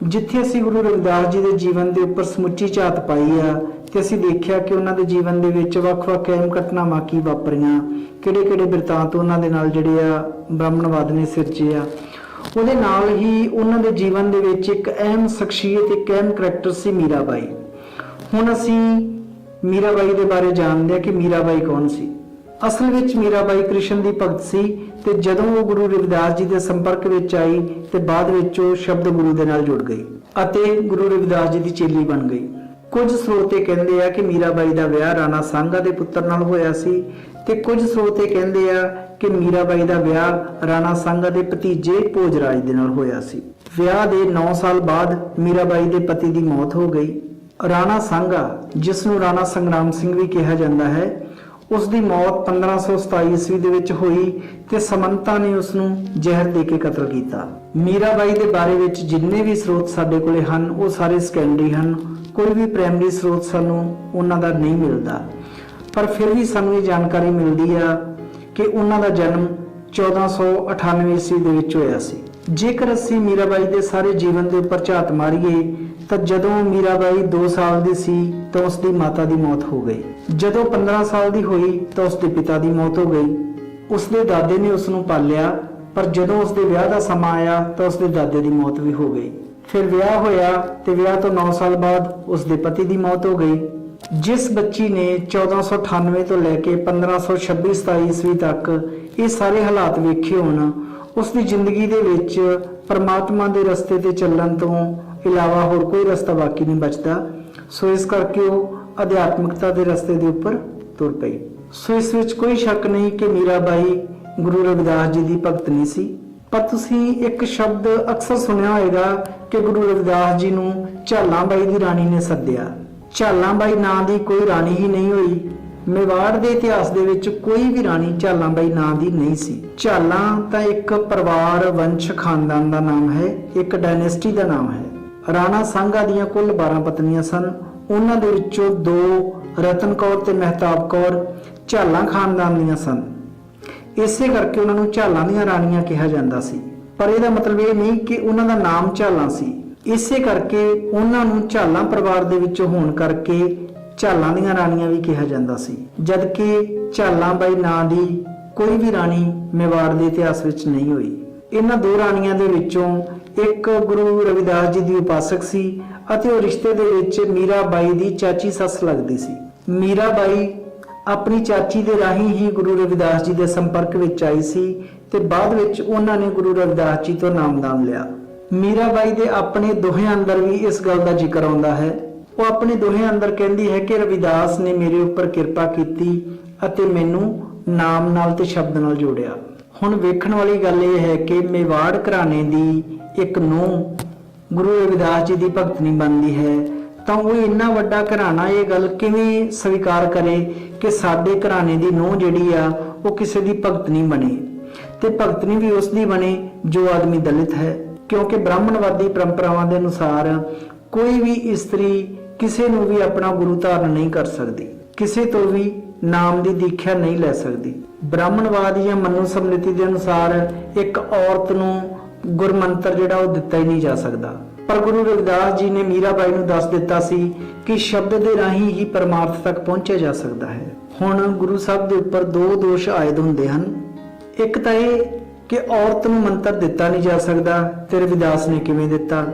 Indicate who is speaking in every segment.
Speaker 1: जिथे असीं गुरु रविदास जी के जीवन के उपर समुची झात पाई आ ते असीं देखिया कि उन्हां दे जीवन दे विच वख-वख अहम घटनावां की वापरियां, किहड़े-किहड़े बिरतांत उन्हां दे नाल जिहड़े आ ब्राह्मणवाद ने सिरजे आ। ਉਹਦੇ ਨਾਲ ਹੀ ਉਹਨਾਂ ਦੇ ਜੀਵਨ ਦੇ ਵਿੱਚ ਇੱਕ ਅਹਿਮ ਸ਼ਖਸੀਅਤ, ਇੱਕ ਅਹਿਮ ਕਰੈਕਟਰ ਸੀ ਮੀਰਾਬਾਈ। ਹੁਣ ਅਸੀਂ ਮੀਰਾਬਾਈ ਦੇ ਬਾਰੇ ਜਾਣਦੇ ਹਾਂ ਕਿ ਮੀਰਾਬਾਈ ਕੌਣ ਸੀ। ਅਸਲ ਵਿੱਚ ਮੀਰਾਬਾਈ ਕ੍ਰਿਸ਼ਨ ਦੀ ਭਗਤ ਸੀ ਤੇ ਜਦੋਂ ਉਹ ਗੁਰੂ ਰਵਿਦਾਸ ਜੀ ਦੇ ਸੰਪਰਕ ਵਿੱਚ ਆਈ ਤੇ ਬਾਅਦ ਵਿੱਚ ਉਹ ਸ਼ਬਦ ਗੁਰੂ ਦੇ ਨਾਲ ਜੁੜ ਗਈ ਅਤੇ ਗੁਰੂ ਰਵਿਦਾਸ ਜੀ ਦੀ ਚੇਲੀ ਬਣ ਗਈ। ਕੁਝ ਸਰੋਤੇ ਕਹਿੰਦੇ ਆ ਕਿ ਮੀਰਾਬਾਈ ਦਾ ਵਿਆਹ ਰਾਣਾ ਸਾਂਗਾ ਦੇ ਪੁੱਤਰ ਨਾਲ ਹੋਇਆ ਸੀ ਤੇ ਕੁਝ ਸਰੋਤੇ ਕਹਿੰਦੇ ਆ ਕਿ ਮੀਰਾਬਾਈ ਦਾ ਵਿਆਹ ਰਾਣਾ ਸਾਂਗਾ ਦੇ ਭਤੀਜੇ ਭੋਜਰਾਜ ਦੇ ਨਾਲ ਹੋਇਆ ਸੀ। ਵਿਆਹ ਦੇ 9 ਸਾਲ ਬਾਅਦ ਮੀਰਾਬਾਈ ਦੇ ਪਤੀ ਦੀ ਮੌਤ ਹੋ ਗਈ। ਰਾਣਾ ਸਾਂਗਾ, ਜਿਸ ਨੂੰ ਰਾਣਾ ਸੰਗਰਾਮ ਸਿੰਘ ਵੀ ਕਿਹਾ ਜਾਂਦਾ ਹੈ, ਉਸ ਦੀ ਮੌਤ 1527 ਈਸਵੀ ਦੇ ਵਿੱਚ ਹੋਈ ਤੇ ਸਮੰਤਾ ਨੇ ਉਸ ਨੂੰ ਜ਼ਹਿਰ ਦੇ ਕੇ ਕਤਲ ਕੀਤਾ। ਮੀਰਾਬਾਈ ਦੇ ਬਾਰੇ ਵਿੱਚ ਜਿੰਨੇ ਵੀ ਸਰੋਤ ਸਾਡੇ ਕੋਲੇ ਹਨ ਉਹ ਸਾਰੇ ਸੈਕੰਡਰੀ ਹਨ। ਕੋਈ ਵੀ ਪ੍ਰਾਇਮਰੀ ਸਰੋਤ ਸਾਨੂੰ ਉਹਨਾਂ ਦਾ ਨਹੀਂ ਮਿਲਦਾ, ਪਰ ਫਿਰ ਵੀ ਸਾਨੂੰ ਇਹ ਜਾਣਕਾਰੀ ਮਿਲਦੀ ਆ ਕਿ ਉਹਨਾਂ ਦਾ ਜਨਮ 1498 ਈਸਵੀ ਦੇ ਵਿੱਚ ਹੋਇਆ ਸੀ। ਜੇਕਰ ਅਸੀਂ ਮੀਰਾਬਾਈ ਦੇ ਸਾਰੇ ਜੀਵਨ ਦੇ ਉੱਪਰ ਝਾਤ ਮਾਰੀਏ ਤਾਂ ਜਦੋਂ ਮੀਰਾਬਾਈ 2 ਸਾਲ ਦੀ ਸੀ ਤਾਂ ਉਸ ਦੀ ਮਾਤਾ ਦੀ ਮੌਤ ਹੋ ਗਈ। ਜਦੋਂ 15 ਸਾਲ ਦੀ ਹੋਈ ਤਾਂ ਉਸ ਦੇ ਪਿਤਾ ਦੀ ਮੌਤ ਹੋ ਗਈ। ਉਸ ਦੇ ਦਾਦੇ ਨੇ ਉਸ ਨੂੰ ਪਾਲਿਆ, ਪਰ ਜਦੋਂ ਉਸ ਦੇ ਵਿਆਹ ਦਾ ਸਮਾਂ ਆਇਆ ਤਾਂ ਉਸ ਦੇ ਦਾਦੇ ਦੀ ਮੌਤ ਵੀ ਹੋ ਗਈ। ਫਿਰ ਵਿਆਹ ਹੋਇਆ ਤੇ ਵਿਆਹ ਤੋਂ 9 ਸਾਲ ਬਾਅਦ ਉਸ ਦੇ ਪਤੀ ਦੀ ਮੌਤ ਹੋ ਗਈ। ਜਿਸ ਬੱਚੀ ਨੇ 1498 ਤੋਂ ਲੈ ਕੇ 1526-27 ਈਸਵੀ ਤੱਕ ਇਹ ਸਾਰੇ ਹਾਲਾਤ ਵੇਖੇ ਹੋਣ, ਉਸ ਦੀ ਜ਼ਿੰਦਗੀ ਦੇ ਵਿੱਚ ਪਰਮਾਤਮਾ ਦੇ ਰਸਤੇ ਤੇ ਚੱਲਣ ਤੋਂ ਇਲਾਵਾ ਹੋਰ ਕੋਈ ਰਸਤਾ ਬਾਕੀ ਨਹੀਂ ਬਚਦਾ। ਸੋ ਇਸ ਕਰਕੇ ਉਹ ਅਧਿਆਤਮਿਕਤਾ ਦੇ ਰਸਤੇ ਦੇ ਉੱਪਰ ਤੁਰ ਪਈ। ਸੋ ਇਸ ਵਿੱਚ ਕੋਈ ਸ਼ੱਕ ਨਹੀਂ ਕਿ ਮੀਰਾਬਾਈ ਗੁਰੂ ਰਵਿਦਾਸ ਜੀ ਦੀ ਭਗਤਨੀ ਸੀ। ਪਰ ਤੁਸੀਂ ਇੱਕ ਸ਼ਬਦ ਅਕਸਰ ਸੁਣਿਆ ਹੋਵੇਗਾ ਕਿ ਗੁਰੂ ਰਵਿਦਾਸ ਜੀ ਨੂੰ ਝਾਲਾਂ ਬਾਈ ਦੀ ਰਾਣੀ ਨੇ ਸੱਦਿਆ। ਝਾਲਾਂ ਬਾਈ ਨਾਂ ਦੀ ਕੋਈ ਰਾਣੀ ਹੀ ਨਹੀਂ ਹੋਈ। ਮੇਵਾੜ ਦੇ ਇਤਿਹਾਸ ਦੇ ਵਿੱਚ ਕੋਈ ਵੀ ਰਾਣੀ ਝਾਲਾਂ ਬਾਈ ਨਾਂ ਦੀ ਨਹੀਂ ਸੀ। ਝਾਲਾਂ ਤਾਂ ਇੱਕ ਪਰਿਵਾਰ, ਵੰਸ਼, ਖਾਨਦਾਨ ਦਾ ਨਾਮ ਹੈ, ਇੱਕ ਡਾਇਨੈਸਟੀ ਦਾ ਨਾਮ ਹੈ। ਰਾਣਾ ਸਾਂਗਾ ਦੀਆਂ ਕੁੱਲ 12 ਪਤਨੀਆਂ ਸਨ। ਉਹਨਾਂ ਦੇ ਵਿੱਚੋਂ 2 ਰਤਨ ਕੌਰ ਤੇ ਮਹਿਤਾਬ ਕੌਰ ਝਾਲਾਂ ਖਾਨਦਾਨ ਦੀਆਂ ਸਨ। ਇਸੇ ਕਰਕੇ ਉਹਨਾਂ ਨੂੰ ਝਾਲਾਂ ਦੀਆਂ ਰਾਣੀਆਂ ਕਿਹਾ ਜਾਂਦਾ ਸੀ। ਪਰ ਇਹਦਾ ਮਤਲਬ ਇਹ ਨਹੀਂ ਕਿ ਉਹਨਾਂ ਦਾ ਨਾਮ ਝਾਲਾਂ ਸੀ। ਇਸੇ ਕਰਕੇ ਉਹਨਾਂ ਨੂੰ ਝਾਲਾਂ ਪਰਿਵਾਰ ਦੇ ਵਿੱਚੋਂ ਹੋਣ ਕਰਕੇ ਝਾਲਾਂ ਦੀਆਂ ਰਾਣੀਆਂ ਵੀ ਕਿਹਾ ਜਾਂਦਾ ਸੀ। ਜਦਕਿ ਝਾਲਾਂ ਬਾਈ ਨਾਂ ਦੀ ਕੋਈ ਵੀ ਰਾਣੀ ਮੇਵਾੜ ਦੇ ਇਤਿਹਾਸ ਵਿੱਚ ਨਹੀਂ ਹੋਈ। ਇਹਨਾਂ 2 ਰਾਣੀਆਂ ਦੇ ਵਿੱਚੋਂ ਇੱਕ ਗੁਰੂ ਰਵਿਦਾਸ ਜੀ ਦੀ ਉਪਾਸਕ ਸੀ ਅਤੇ ਉਹ ਰਿਸ਼ਤੇ ਦੇ ਵਿੱਚ ਮੀਰਾਬਾਈ ਦੀ ਚਾਚੀ ਸੱਸ ਲੱਗਦੀ ਸੀ। ਮੀਰਾਬਾਈ ਆਪਣੀ ਚਾਚੀ ਦੇ ਰਾਹੀਂ ਹੀ ਗੁਰੂ ਰਵਿਦਾਸ ਜੀ ਦੇ ਸੰਪਰਕ ਵਿੱਚ ਆਈ ਸੀ ਤੇ ਬਾਅਦ ਵਿੱਚ ਉਹਨਾਂ ਨੇ ਗੁਰੂ ਰਵਿਦਾਸ ਜੀ ਤੋਂ ਨਾਮਦਾਨ ਲਿਆ। ਮੀਰਾਬਾਈ ਦੇ ਆਪਣੇ ਦੋਹੇ ਅੰਦਰ ਵੀ ਇਸ ਗੱਲ ਦਾ ਜ਼ਿਕਰ ਆਉਂਦਾ ਹੈ। ਉਹ ਆਪਣੇ ਦੋਹੇ ਅੰਦਰ ਕਹਿੰਦੀ ਹੈ ਕਿ ਰਵਿਦਾਸ ਨੇ ਮੇਰੇ ਉੱਪਰ ਕਿਰਪਾ ਕੀਤੀ ਅਤੇ ਮੈਨੂੰ ਨਾਮ ਨਾਲ ਤੇ ਸ਼ਬਦ ਨਾਲ ਜੋੜਿਆ। ਹੁਣ ਵੇਖਣ ਵਾਲੀ ਗੱਲ ਇਹ ਹੈ ਕਿ ਮੇਵਾੜ ਘਰਾਣੇ ਦੀ ਇੱਕ ਨੂੰਹ ਗੁਰੂ ਰਵਿਦਾਸ ਜੀ ਦੀ ਭਗਤਨੀ ਬਣਦੀ ਹੈ ਤਾਂ ਉਹ ਇੰਨਾ ਵੱਡਾ ਘਰਾਣਾ ਇਹ ਗੱਲ ਕਿਵੇਂ ਸਵੀਕਾਰ ਕਰੇ ਕਿ ਸਾਡੇ ਘਰਾਣੇ ਦੀ ਨੂੰਹ ਜਿਹੜੀ ਆ ਉਹ ਕਿਸੇ ਦੀ ਭਗਤਨੀ ਬਣੇ, ਤੇ ਭਗਤਨੀ ਵੀ ਉਸ ਦੀ ਬਣੇ ਜੋ ਆਦਮੀ ਦਲਿਤ ਹੈ। ਕਿਉਂਕਿ ਬ੍ਰਾਹਮਣਵਾਦੀ ਪਰੰਪਰਾਵਾਂ ਦੇ ਅਨੁਸਾਰ ਕੋਈ ਵੀ ਇਸਤਰੀ ਕਿਸੇ ਨੂੰ ਵੀ ਆਪਣਾ ਗੁਰੂ ਧਾਰਨ ਨਹੀਂ ਕਰ ਸਕਦੀ, ਕਿਸੇ ਤੋਂ ਵੀ ਨਾਮ ਦੀ ਦੀਖਿਆ ਨਹੀਂ ਲੈ ਸਕਦੀ। ਬ੍ਰਾਹਮਣਵਾਦ ਜਾਂ ਮਨੂ ਸਮ੍ਰਿਤੀ ਦੇ ਅਨੁਸਾਰ ਇੱਕ ਔਰਤ ਨੂੰ ਗੁਰਮੰਤਰ ਜਿਹੜਾ ਉਹ ਦਿੱਤਾ ਹੀ ਨਹੀਂ ਜਾ ਸਕਦਾ। ਪਰ ਗੁਰੂ ਰਵਿਦਾਸ ਜੀ ਨੇ ਮੀਰਾਬਾਈ ਨੂੰ ਦੱਸ ਦਿੱਤਾ ਸੀ ਕਿ ਸ਼ਬਦ ਦੇ ਰਾਹੀਂ ਹੀ ਪਰਮਾਰਥ ਤੱਕ ਪਹੁੰਚਿਆ ਜਾ ਸਕਦਾ ਹੈ। ਹੁਣ ਗੁਰੂ ਸਾਹਿਬ ਦੇ ਉੱਪਰ 2 ਦੋਸ਼ ਆਇਦ ਹੁੰਦੇ ਹਨ। ਇੱਕ ਤਾਂ ਇਹ ਕਿ ਔਰਤ ਨੂੰ ਮੰਤਰ ਦਿੱਤਾ ਨਹੀਂ ਜਾ ਸਕਦਾ ਤੇ ਰਵਿਦਾਸ ਨੇ ਕਿਵੇਂ ਦਿੱਤਾ।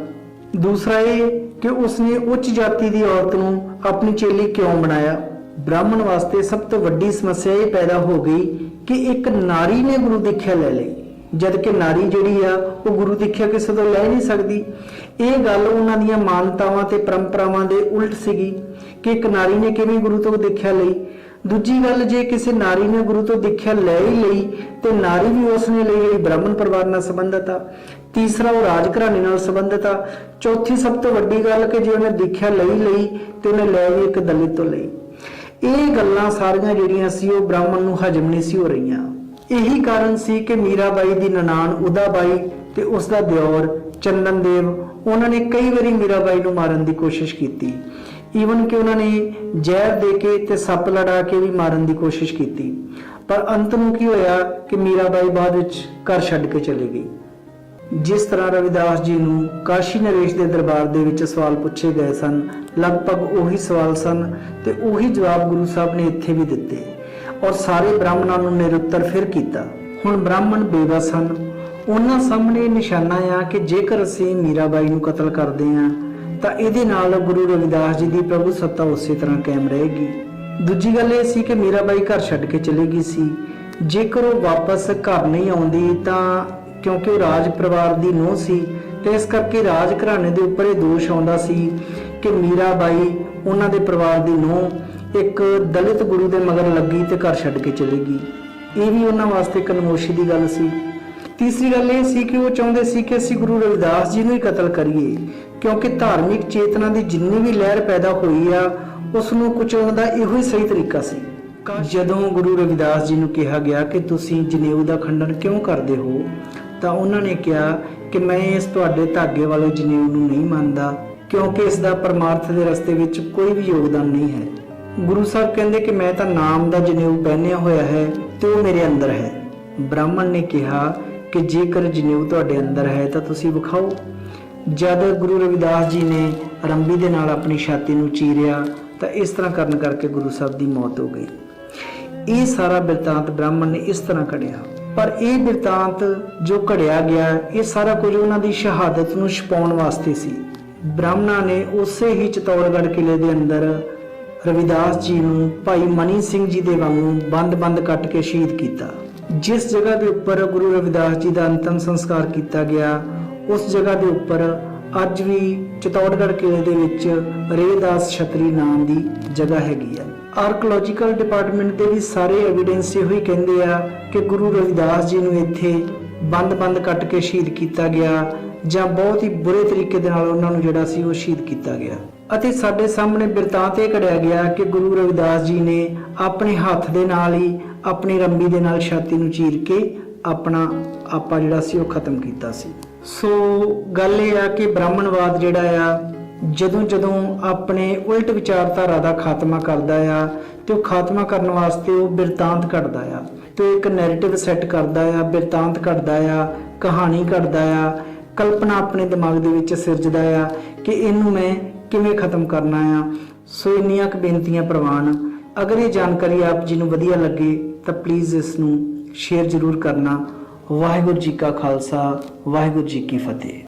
Speaker 1: ਦੂਸਰਾ ਇਹ ਕਿ ਉਸਨੇ ਉੱਚ ਜਾਤੀ ਦੀ ਔਰਤ ਨੂੰ ਆਪਣੀ ਚੇਲੀ ਕਿਉਂ ਬਣਾਇਆ। ਬ੍ਰਾਹਮਣ ਵਾਸਤੇ ਸਭ ਤੋਂ ਵੱਡੀ ਸਮੱਸਿਆ ਇਹ ਪੈਦਾ ਹੋ ਗਈ ਕਿ ਇੱਕ ਨਾਰੀ ਨੇ ਗੁਰੂ ਦੀਖਿਆ ਲੈ ਲਈ, ਜਦ ਕਿ ਨਾਰੀ ਜਿਹੜੀ ਆ ਉਹ ਗੁਰੂ ਦੀਖਿਆ ਕਿਸੇ ਤੋਂ ਲੈ ਨਹੀਂ ਸਕਦੀ। ਇਹ ਗੱਲ ਉਹਨਾਂ ਦੀਆਂ ਮਾਨਤਾਵਾਂ ਤੇ ਪਰੰਪਰਾਵਾਂ ਦੇ ਉਲਟ ਸੀਗੀ ਕਿ ਇੱਕ ਨਾਰੀ ਨੇ ਕਿਵੇਂ ਗੁਰੂ ਤੋਂ ਦੀਖਿਆ ਲਈ। ਦੂਜੀ ਗੱਲ, ਜੇ ਕਿਸੇ ਨਾਰੀ ਨੇ ਗੁਰੂ ਤੋਂ ਦੀਖਿਆ ਲੈ ਹੀ ਲਈ ਤੇ ਨਾਰੀ ਵੀ ਉਸਨੇ ਲਈ ਜਿਹੜੀ ਬ੍ਰਾਹਮਣ ਪਰਿਵਾਰ ਨਾਲ ਸੰਬੰਧਿਤ ਆ। ਤੀਸਰਾ, ਉਹ ਰਾਜ ਘਰਾਣੇ ਨਾਲ ਸੰਬੰਧਿਤ ਆ। ਚੌਥੀ ਸਭ ਤੋਂ ਵੱਡੀ ਗੱਲ ਕਿ ਜੇ ਉਹਨੇ ਦੀਖਿਆ ਲਈ ਤੇ ਉਹਨੇ ਲੈ ਵੀ ਇੱਕ ਦਲਿਤ ਤੋਂ ਲਈ। ਇਹ ਗੱਲਾਂ ਸਾਰੀਆਂ ਜਿਹੜੀਆਂ ਸੀ ਉਹ ਬ੍ਰਾਹਮਣ ਨੂੰ ਹਜਮ ਨਹੀਂ ਸੀ ਹੋ ਰਹੀਆਂ। ਇਹੀ ਕਾਰਨ ਸੀ ਕਿ ਮੀਰਾਬਾਈ ਦੀ ਨਨਾਣ ਉਦਾਬਾਈ ਤੇ ਉਸ ਦਾ ਦਿਓਰ ਚੰਦਨ ਦੇਵ, ਉਹਨਾਂ ਨੇ ਕਈ ਵਾਰੀ ਮੀਰਾਬਾਈ ਨੂੰ ਮਾਰਨ ਦੀ ਕੋਸ਼ਿਸ਼ ਕੀਤੀ। ਈਵਨ ਕਿ ਉਹਨਾਂ ਨੇ ਜ਼ਹਿਰ ਦੇ ਕੇ ਤੇ ਸੱਪ ਲੜਾ ਕੇ ਵੀ ਮਾਰਨ ਦੀ ਕੋਸ਼ਿਸ਼ ਕੀਤੀ। ਪਰ ਅੰਤ ਨੂੰ ਕੀ ਹੋਇਆ ਕਿ ਮੀਰਾਬਾਈ ਬਾਅਦ ਵਿੱਚ ਘਰ ਛੱਡ ਕੇ ਚਲੀ ਗਈ। ਜਿਸ ਤਰ੍ਹਾਂ ਰਵਿਦਾਸ ਜੀ ਨੂੰ ਕਾਸ਼ੀ ਨਰੇਸ਼ ਦੇ ਦਰਬਾਰ ਦੇ ਵਿੱਚ ਸਵਾਲ ਪੁੱਛੇ ਗਏ ਸਨ, ਲਗਭਗ ਉਹੀ ਸਵਾਲ ਸਨ ਤੇ ਉਹੀ ਜਵਾਬ ਗੁਰੂ ਸਾਹਿਬ ਨੇ ਇੱਥੇ ਵੀ ਦਿੱਤੇ ਔਰ ਸਾਰੇ ਬ੍ਰਾਹਮਣਾਂ ਨੂੰ ਨਿਰੁੱਤਰ ਫਿਰ ਕੀਤਾ। ਹੁਣ ਬ੍ਰਾਹਮਣ ਬੇਵਸ ਹਨ। ਉਹਨਾਂ ਸਾਹਮਣੇ ਨਿਸ਼ਾਨਾ ਆ ਕਿ ਜੇਕਰ ਅਸੀਂ ਮੀਰਾਬਾਈ ਨੂੰ ਕਤਲ ਕਰਦੇ ਹਾਂ ਤਾਂ ਇਹਦੇ ਨਾਲ ਗੁਰੂ ਰਵਿਦਾਸ ਜੀ ਦੀ ਪ੍ਰਭੂ ਸੱਤਾ ਉਸੇ ਤਰ੍ਹਾਂ ਕਾਇਮ ਰਹੇਗੀ। ਦੂਜੀ ਗੱਲ ਇਹ ਸੀ ਕਿ ਮੀਰਾਬਾਈ ਘਰ ਛੱਡ ਕੇ ਚਲੀ ਗਈ ਸੀ। ਜੇਕਰ ਉਹ ਵਾਪਸ ਘਰ ਨਹੀਂ ਆਉਂਦੀ ਤਾਂ ਕਿਉਂਕਿ ਉਹ ਰਾਜ ਪਰਿਵਾਰ ਦੀ ਨੂੰਹ ਸੀ ਤੇ ਇਸ ਕਰਕੇ ਰਾਜ ਘਰਾਣੇ ਦੇ ਉੱਪਰ ਇਹ ਦੋਸ਼ ਆਉਂਦਾ ਸੀ ਕਿ ਮੀਰਾਬਾਈ ਉਹਨਾਂ ਦੇ ਪਰਿਵਾਰ ਦੀ ਨੂੰਹ ਇੱਕ ਦਲਿਤ ਗੁਰੂ ਦੇ ਮਗਰ ਲੱਗੀ ਤੇ ਘਰ ਛੱਡ ਕੇ ਚਲੀ ਗਈ। ਇਹ ਵੀ ਉਹਨਾਂ ਵਾਸਤੇ ਇੱਕ ਨਮੋਸ਼ੀ ਦੀ ਗੱਲ ਸੀ। ਤੀਸਰੀ ਗੱਲ ਇਹ ਸੀ ਕਿ ਉਹ ਚਾਹੁੰਦੇ ਸੀ ਕਿ ਅਸੀਂ ਗੁਰੂ ਰਵਿਦਾਸ ਜੀ ਨੂੰ ਹੀ ਕਤਲ ਕਰੀਏ, ਕਿਉਂਕਿ ਧਾਰਮਿਕ ਚੇਤਨਾ ਦੀ ਜਿੰਨੀ ਵੀ ਲਹਿਰ ਪੈਦਾ ਹੋਈ ਆ ਉਸ ਨੂੰ ਕੁਚਲਣ ਦਾ ਇਹੋ ਹੀ ਸਹੀ ਤਰੀਕਾ ਸੀ। ਜਦੋਂ ਗੁਰੂ ਰਵਿਦਾਸ ਜੀ ਨੂੰ ਕਿਹਾ ਗਿਆ ਕਿ ਤੁਸੀਂ ਜਨੇਊ ਦਾ ਖੰਡਨ ਕਿਉਂ ਕਰਦੇ ਹੋ ਤਾਂ ਉਹਨਾਂ ਨੇ ਕਿਹਾ ਕਿ ਮੈਂ ਇਸ ਤੁਹਾਡੇ ਧਾਗੇ ਵਾਲੇ ਜਨੇਊ ਨੂੰ ਨਹੀਂ ਮੰਨਦਾ, ਕਿਉਂਕਿ ਇਸ ਦਾ ਪਰਮਾਰਥ ਦੇ ਰਸਤੇ ਵਿੱਚ ਕੋਈ ਵੀ ਯੋਗਦਾਨ ਨਹੀਂ ਹੈ। ਗੁਰੂ ਸਾਹਿਬ ਕਹਿੰਦੇ ਕਿ ਮੈਂ ਤਾਂ ਨਾਮ ਦਾ ਜਨੇਊ ਪਹਿਨਿਆ ਹੋਇਆ ਹੈ ਤੇ ਉਹ ਮੇਰੇ ਅੰਦਰ ਹੈ। ਬ੍ਰਾਹਮਣ ਨੇ ਕਿਹਾ ਕਿ ਜੇਕਰ ਜਨੇਊ ਤੁਹਾਡੇ ਅੰਦਰ ਹੈ ਤਾਂ ਤੁਸੀਂ ਵਿਖਾਓ। ਜਦ ਗੁਰੂ ਰਵਿਦਾਸ ਜੀ ਨੇ ਰੰਬੀ ਦੇ ਨਾਲ ਆਪਣੀ ਛਾਤੀ ਨੂੰ ਚੀਰਿਆ ਤਾਂ ਇਸ ਤਰ੍ਹਾਂ ਕਰਨ ਕਰਕੇ ਗੁਰੂ ਸਾਹਿਬ ਦੀ ਮੌਤ ਹੋ ਗਈ। ਇਹ ਸਾਰਾ ਬਿਰਤਾਂਤ ਬ੍ਰਾਹਮਣ ਨੇ ਇਸ ਤਰ੍ਹਾਂ ਘੜਿਆ, ਪਰ ਇਹ ਬਿਰਤਾਂਤ ਜੋ ਘੜਿਆ ਗਿਆ ਇਹ ਸਾਰਾ ਕੁਝ ਉਹਨਾਂ ਦੀ ਸ਼ਹਾਦਤ ਨੂੰ ਛੁਪਾਉਣ ਵਾਸਤੇ ਸੀ। ਬ੍ਰਾਹਮਣਾਂ ਨੇ ਉਸੇ ਹੀ ਚਿਤੌੜਗੜ੍ਹ ਕਿਲੇ ਦੇ ਅੰਦਰ ਰਵਿਦਾਸ ਜੀ ਨੂੰ ਭਾਈ ਮਨੀ ਸਿੰਘ ਜੀ ਦੇ ਵਾਂਗੂ ਬੰਦ-ਬੰਦ ਕੱਟ ਕੇ ਸ਼ਹੀਦ ਕੀਤਾ। ਜਿਸ ਜਗ੍ਹਾ ਦੇ ਉੱਪਰ ਗੁਰੂ ਰਵਿਦਾਸ ਜੀ ਦਾ ਅੰਤਮ ਸੰਸਕਾਰ ਕੀਤਾ ਗਿਆ ਉਸ ਜਗ੍ਹਾ ਦੇ ਉੱਪਰ ਅੱਜ ਵੀ ਚਿਤੌੜਗੜ੍ਹ ਕਿਲੇ ਦੇ ਵਿੱਚ ਰੇਦਾਸ ਛਤਰੀ ਨਾਮ ਦੀ ਜਗ੍ਹਾ ਹੈਗੀ ਆ। ਆਰਕੀਓਲੋਜੀਕਲ ਡਿਪਾਰਟਮੈਂਟ ਦੇ ਵੀ ਸਾਰੇ ਐਵੀਡੈਂਸ ਇਹੋ ਹੀ ਕਹਿੰਦੇ ਆ ਕਿ ਗੁਰੂ ਰਵਿਦਾਸ ਜੀ ਨੂੰ ਇੱਥੇ ਬੰਦ-ਬੰਦ ਕੱਟ ਕੇ ਸ਼ਹੀਦ ਕੀਤਾ ਗਿਆ ਜਾਂ ਬਹੁਤ ਹੀ ਬੁਰੇ ਤਰੀਕੇ ਦੇ ਨਾਲ ਉਹਨਾਂ ਨੂੰ ਜਿਹੜਾ ਸੀ ਉਹ ਸ਼ਹੀਦ ਕੀਤਾ ਗਿਆ। ਅਤੇ ਸਾਡੇ ਸਾਹਮਣੇ ਬਿਰਤਾਂਤ ਇਹ ਘੜਿਆ ਗਿਆ ਕਿ ਗੁਰੂ ਰਵਿਦਾਸ ਜੀ ਨੇ ਆਪਣੇ ਹੱਥ ਦੇ ਨਾਲ ਹੀ ਆਪਣੀ ਰੰਬੀ ਦੇ ਨਾਲ ਛਾਤੀ ਨੂੰ ਚੀਰ ਕੇ ਆਪਣਾ ਆਪਾ ਜਿਹੜਾ ਸੀ ਉਹ ਖਤਮ ਕੀਤਾ ਸੀ। ਸੋ ਗੱਲ ਇਹ ਆ ਕਿ ਬ੍ਰਾਹਮਣਵਾਦ ਜਿਹੜਾ ਆ ਜਦੋਂ ਆਪਣੇ ਉਲਟ ਵਿਚਾਰਧਾਰਾ ਦਾ ਖਾਤਮਾ ਕਰਦਾ ਆ ਤੇ ਉਹ ਖਾਤਮਾ ਕਰਨ ਵਾਸਤੇ ਉਹ ਬਿਰਤਾਂਤ ਘੜਦਾ ਆ ਤੇ ਇੱਕ ਨੈਰੇਟਿਵ ਸੈੱਟ ਕਰਦਾ ਆ, ਬਿਰਤਾਂਤ ਘੜਦਾ ਆ, ਕਹਾਣੀ ਘੜਦਾ ਆ, ਕਲਪਨਾ ਆਪਣੇ ਦਿਮਾਗ ਦੇ ਵਿੱਚ ਸਿਰਜਦਾ ਆ ਕਿ ਇਹਨੂੰ ਮੈਂ ਕਿਵੇਂ ਖਤਮ ਕਰਨਾ ਆ। ਸੋ ਇੰਨੀਆਂ ਕੁ ਬੇਨਤੀਆਂ ਪ੍ਰਵਾਨ। ਅਗਰ ਇਹ ਜਾਣਕਾਰੀ ਆਪ ਜੀ ਨੂੰ ਵਧੀਆ ਲੱਗੇ ਤਾਂ ਪਲੀਜ਼ ਇਸ ਨੂੰ ਸ਼ੇਅਰ ਜ਼ਰੂਰ ਕਰਨਾ। ਵਾਹਿਗੁਰੂ ਜੀ ਕਾ ਖਾਲਸਾ, ਵਾਹਿਗੁਰੂ ਜੀ ਕੀ ਫਤਿਹ।